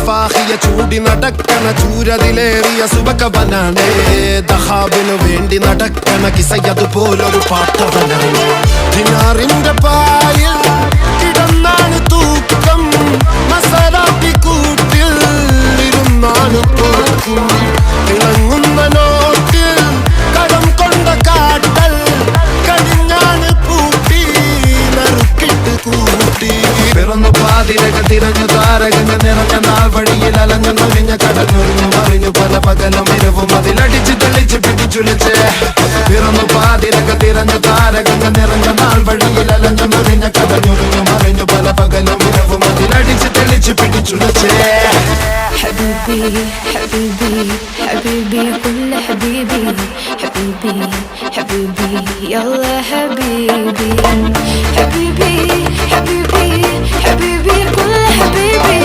റഫാഹിയ ചൂടി നടക്കണ ചൂരതിലേറിയ സുബകവനാണ് ദഹാബിനു വേണ്ടി നടക്കണ കിസയതുപോലൊരു പാട്ടവനാണ് ദിനാറിന്റെ പായിൽ കിടന്നാണ് തൂക്കം മസറാത്തി കൂട്ടിൽ ഇരുന്നാണ് തോക്കും തിളങ്ങുന്ന നോട്ടിൽ കടം കൊണ്ട കാട്ടൽ കടിഞ്ഞാണ് പൂട്ടി നറുക്കിട്ട് കൂട്ടി പിറന്നു പാതിരക തിരഞ്ഞു താരകങ്ങൾ നിറഞ്ഞ നാൾ വഴിയിൽ അലഞ്ഞു നൊലിഞ്ഞ കടഞ്ഞൊരിഞ്ഞു മറിഞ്ഞു പല പകലും ഇരവും അതിലടിച്ച് തെളിച്ച് പിടിച്ചുലച്ച് പിറന്നു പാതിരക തിരഞ്ഞു താരകങ്ങൾ നിറഞ്ഞ നാൾ വഴിയിൽ അലഞ്ഞു നൊലിഞ്ഞ കടഞ്ഞൊരിഞ്ഞു മറിഞ്ഞു പല പകലും ഇരവും അതിലടിച്ച് തെളിച്ച് പിടിച്ചുലച്ച് حبيبي حبيبي حبيبي كل حبيبي حبيبي حبيبي يلا حبيبي حبيبي حبيبي حبيبي كل حبيبي